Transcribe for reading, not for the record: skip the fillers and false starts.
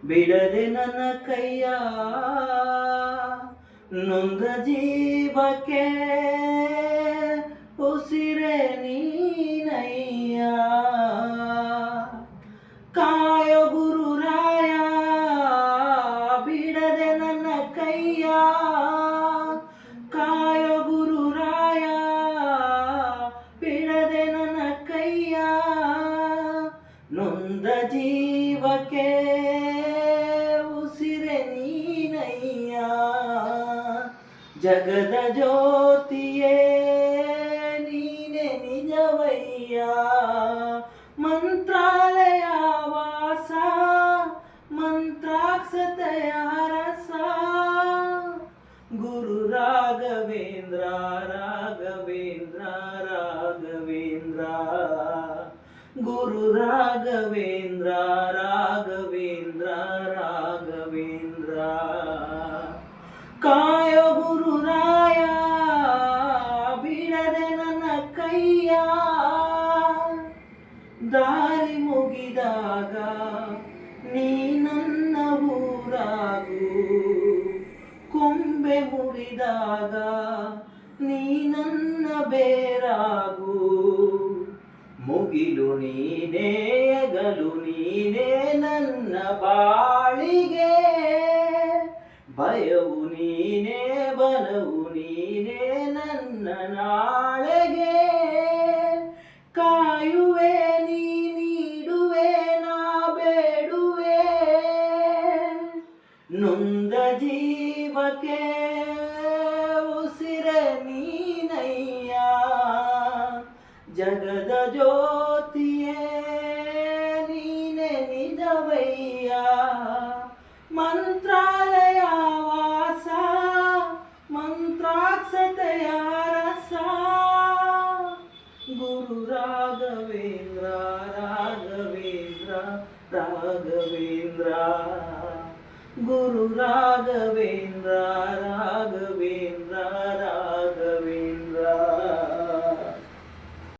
ಬಿಡದೆ ನನ್ನ ಕೈಯ ನೊಂದ ಜೀವಕ್ಕೆ ಉಸಿರೇ ನೀನಯ್ಯ. ಕಾಯೋ ಗುರುರಾಯ ಬಿಡದೆ ನನ್ನ ಕೈಯ, ಕಾಯೋ ಗುರುರಾಯ ಬಿಡದೆ ನನ್ನ ಕೈಯ, ನೊಂದ ಜೀವಕ್ಕೆ ಉಸಿರೆ ನೀನಯ್ಯ. ಜಗದ ಜ್ಯೋತಿಯೇ ನೀನೆ ನಿಜವಯ್ಯ. ಮಂತ್ರಾಲಯ ವಾಸ ಮಂತ್ರಾಕ್ಷತೆಯ ರಸ, ಗುರು ರಾಘವೇಂದ್ರ ರಾಘವೇಂದ್ರ ರಾಘವೇಂದ್ರ, ಗುರು ರಾಘವೇಂದ್ರ ರಾಘವೇಂದ್ರ ರಾಘವೇಂದ್ರ. ಕಾಯೋ ಗುರುರಾಯ ಬಿಡದೆ ನನ್ನ ಕೈಯ, ದಾರಿ ಮುಗಿದಾಗ ನೀ ನನ್ನ ಊರಾಗು, ಕೊಂಬೆ ಮುರಿದಾಗ ನೀ ನನ್ನ ಬೇರಾಗು. ಮುಗಿಲು ನೀನೇ ಎಗಲು ನೀನೇ ನನ್ನ ಬಾಳಿಗೆ, ಭಯವು ನೀನೇ ಬಲವು ನೀನೇ ನನ್ನ ನಾಳೆಗೆ. ಕಾಯುವೆ ನೀ ನೀಡುವೆ ನಾ ಬೇಡುವೆ, ನೊಂದ ಜೀವಕ್ಕೆ ಉಸಿರೆ ನೀನಯ್ಯ. ಜಗದ ಜ್ಯೋತಿಯೇ ನೀನೆ ನಿಜವಯ್ಯ. ಮಂತ್ರಾಲಯ ವಾಸ ಮಂತ್ರಾಕ್ಷತೆಯ ರಸ, ಗುರು ರಾಘವೇಂದ್ರ ರಾಘವೇಂದ್ರ ರಾಘವೇಂದ್ರ, ಗುರು ರಾಘವೇಂದ್ರ ರಾಘವೇಂದ್ರ.